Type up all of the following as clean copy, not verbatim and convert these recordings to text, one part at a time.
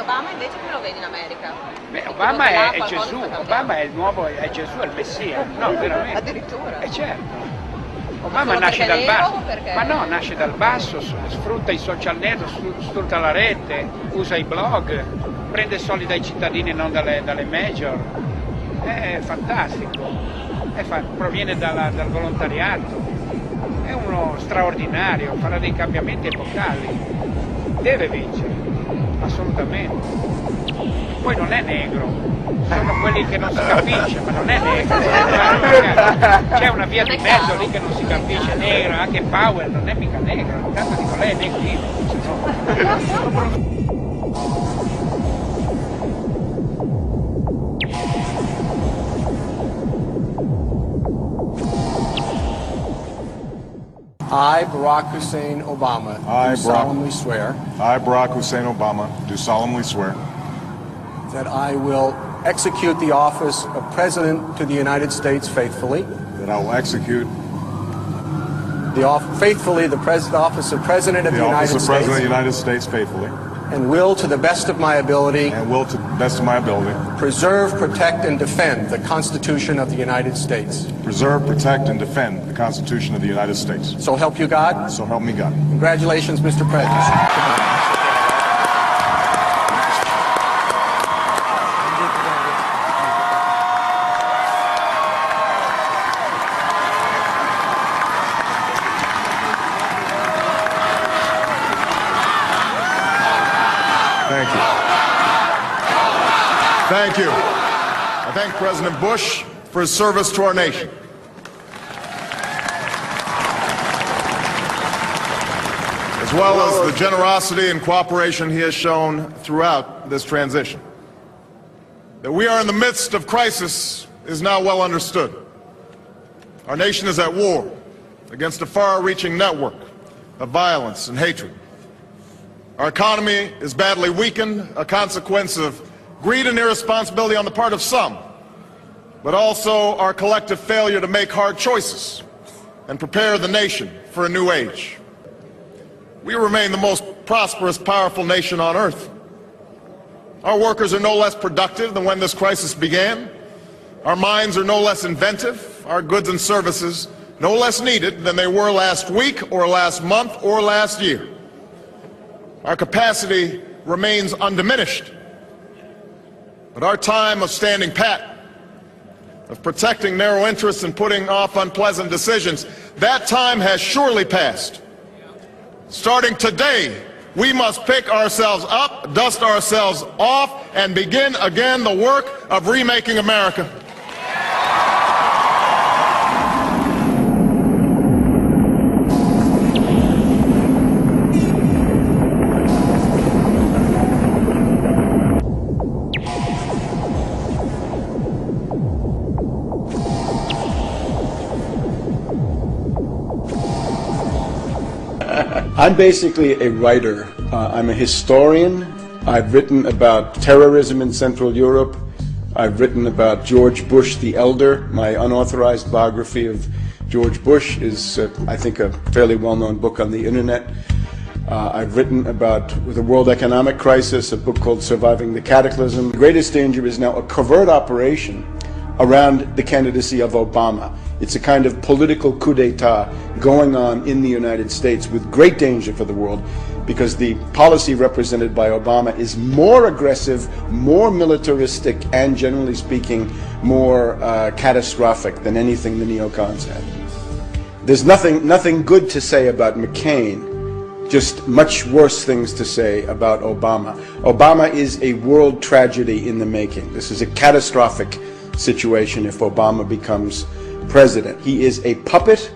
Obama invece come lo vedi in America? Beh, Obama è Gesù, Obama è il nuovo, è Gesù, è il messia, no, veramente. Addirittura? Certo. Obama nasce dal basso, ma no, nasce dal basso, sfrutta i social network, sfrutta la rete, usa i blog, prende soldi dai cittadini e non dalle major. È fantastico, proviene dal volontariato, è uno straordinario, farà dei cambiamenti epocali, deve vincere, assolutamente. Poi non è negro, sono quelli che non si capisce, ma non è negro, c'è una via di mezzo lì che non si capisce, negra, anche Powell non è mica negro, intanto dico lei è negrino, no. I, Barack Hussein Obama, do solemnly swear. I, Barack Hussein Obama, do solemnly swear. That I will execute the office of President to the United States faithfully. That I will execute the office of President of the United States. The office of President of the United States faithfully. And will, to the best of my ability. And will, to the best of my ability. Preserve, protect, and defend the Constitution of the United States. Preserve, protect, and defend the Constitution of the United States. So help you God. So help me God. Congratulations, Mr. President. Thank you. I thank President Bush for his service to our nation. As well as the generosity and cooperation he has shown throughout this transition. That we are in the midst of crisis is now well understood. Our nation is at war against a far-reaching network of violence and hatred. Our economy is badly weakened, a consequence of greed and irresponsibility on the part of some, but also our collective failure to make hard choices and prepare the nation for a new age. We remain the most prosperous, powerful nation on earth. Our workers are no less productive than when this crisis began. Our minds are no less inventive. Our goods and services no less needed than they were last week or last month or last year. Our capacity remains undiminished. But our time of standing pat, of protecting narrow interests and putting off unpleasant decisions, that time has surely passed. Starting today, we must pick ourselves up, dust ourselves off, and begin again the work of remaking America. I'm basically a writer. I'm a historian. I've written about terrorism in Central Europe. I've written about George Bush the Elder. My unauthorized biography of George Bush is, I think, a fairly well-known book on the internet. I've written about the world economic crisis, a book called Surviving the Cataclysm. The greatest danger is now a covert operation around the candidacy of Obama. It's a kind of political coup d'etat going on in the United States with great danger for the world, because the policy represented by Obama is more aggressive, more militaristic, and generally speaking, more catastrophic than anything the neocons had. There's nothing good to say about McCain, just much worse things to say about Obama. Obama is a world tragedy in the making. This is a catastrophic situation if Obama becomes president. He is a puppet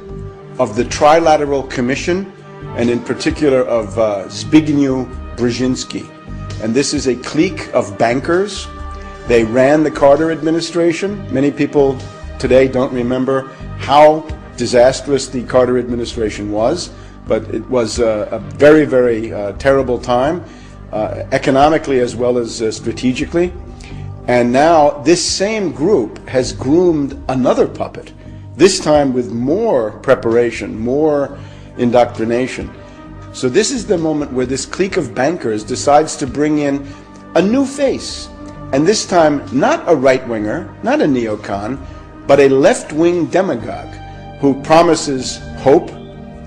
of the Trilateral Commission, and in particular of Zbigniew Brzezinski. And this is a clique of bankers. They ran the Carter administration. Many people today don't remember how disastrous the Carter administration was, but it was a very, very terrible time, economically as well as strategically. And now this same group has groomed another puppet, this time with more preparation, more indoctrination. So this is the moment where this clique of bankers decides to bring in a new face. And this time, not a right-winger, not a neocon, but a left-wing demagogue who promises hope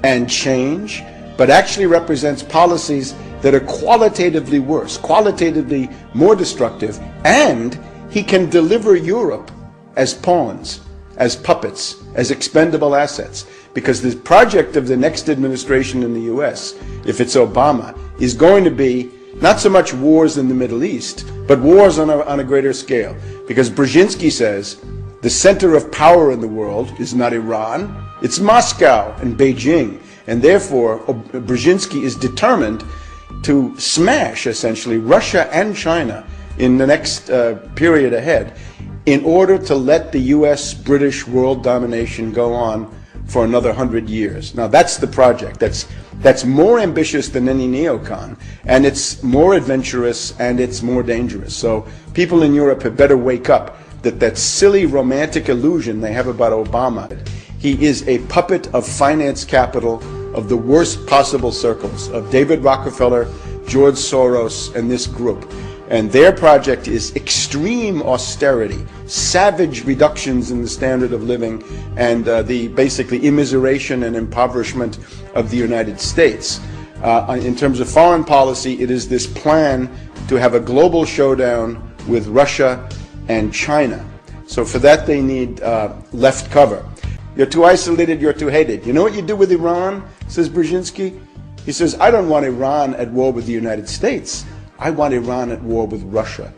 and change, but actually represents policies that are qualitatively worse, qualitatively more destructive, and he can deliver Europe as pawns, as puppets, as expendable assets. Because the project of the next administration in the US, if it's Obama, is going to be not so much wars in the Middle East, but wars on a greater scale. Because Brzezinski says the center of power in the world is not Iran, it's Moscow and Beijing. And therefore, Brzezinski is determined to smash, essentially, Russia and China in the next period ahead in order to let the US-British world domination go on for another 100 years. Now, that's the project. That's more ambitious than any neocon, and it's more adventurous, and it's more dangerous. So people in Europe had better wake up that silly romantic illusion they have about Obama. He is a puppet of finance capital of the worst possible circles, of David Rockefeller, George Soros, and this group. And their project is extreme austerity, savage reductions in the standard of living, and the basically immiseration and impoverishment of the United States. In terms of foreign policy, it is this plan to have a global showdown with Russia and China. So for that they need left cover. You're too isolated, you're too hated. You know what you do with Iran, says Brzezinski? He says, I don't want Iran at war with the United States. I want Iran at war with Russia.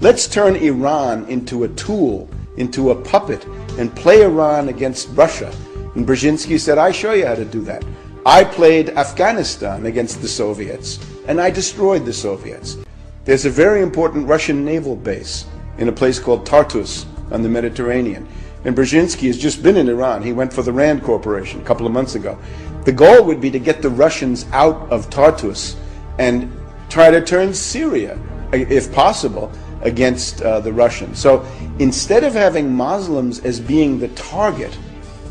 Let's turn Iran into a tool, into a puppet, and play Iran against Russia. And Brzezinski said, I show you how to do that. I played Afghanistan against the Soviets, and I destroyed the Soviets. There's a very important Russian naval base in a place called Tartus on the Mediterranean. And Brzezinski has just been in Iran. He went for the Rand Corporation a couple of months ago. The goal would be to get the Russians out of Tartus and try to turn Syria, if possible, against the Russians. So instead of having Muslims as being the target,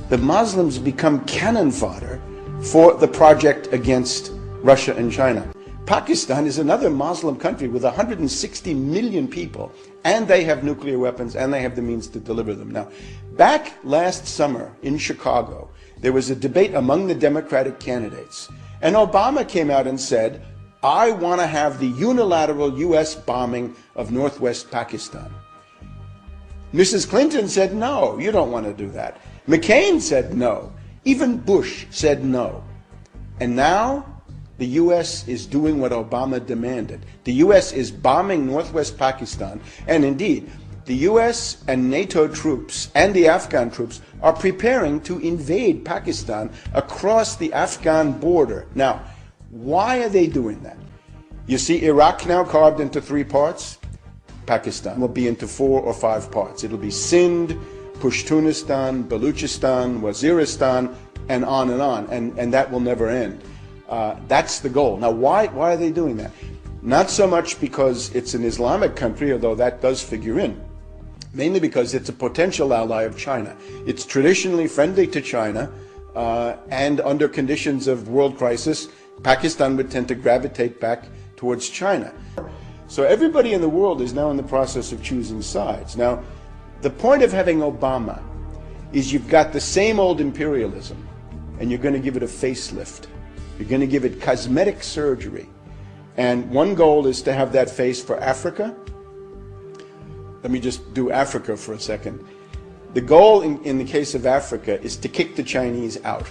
the Muslims become cannon fodder for the project against Russia and China. Pakistan is another Muslim country with 160 million people, and they have nuclear weapons, and they have the means to deliver them. Now, back last summer in Chicago, there was a debate among the Democratic candidates, and Obama came out and said, I want to have the unilateral U.S. bombing of northwest Pakistan. Mrs. Clinton said, no, you don't want to do that. McCain said no. Even Bush said no. And now the U.S. is doing what Obama demanded. The U.S. is bombing northwest Pakistan, and indeed, the U.S. and NATO troops and the Afghan troops are preparing to invade Pakistan across the Afghan border. Now, why are they doing that? You see Iraq now carved into 3 parts. Pakistan will be into 4 or 5 parts. It'll be Sindh, Pashtunistan, Baluchistan, Waziristan, and on, and that will never end. That's the goal. Now, why are they doing that? Not so much because it's an Islamic country, although that does figure in. Mainly because it's a potential ally of China. It's traditionally friendly to China, and under conditions of world crisis, Pakistan would tend to gravitate back towards China. So everybody in the world is now in the process of choosing sides. Now, the point of having Obama is you've got the same old imperialism, and you're going to give it a facelift. You're going to give it cosmetic surgery. And one goal is to have that face for Africa. Let me just do Africa for a second. The goal in the case of Africa is to kick the Chinese out.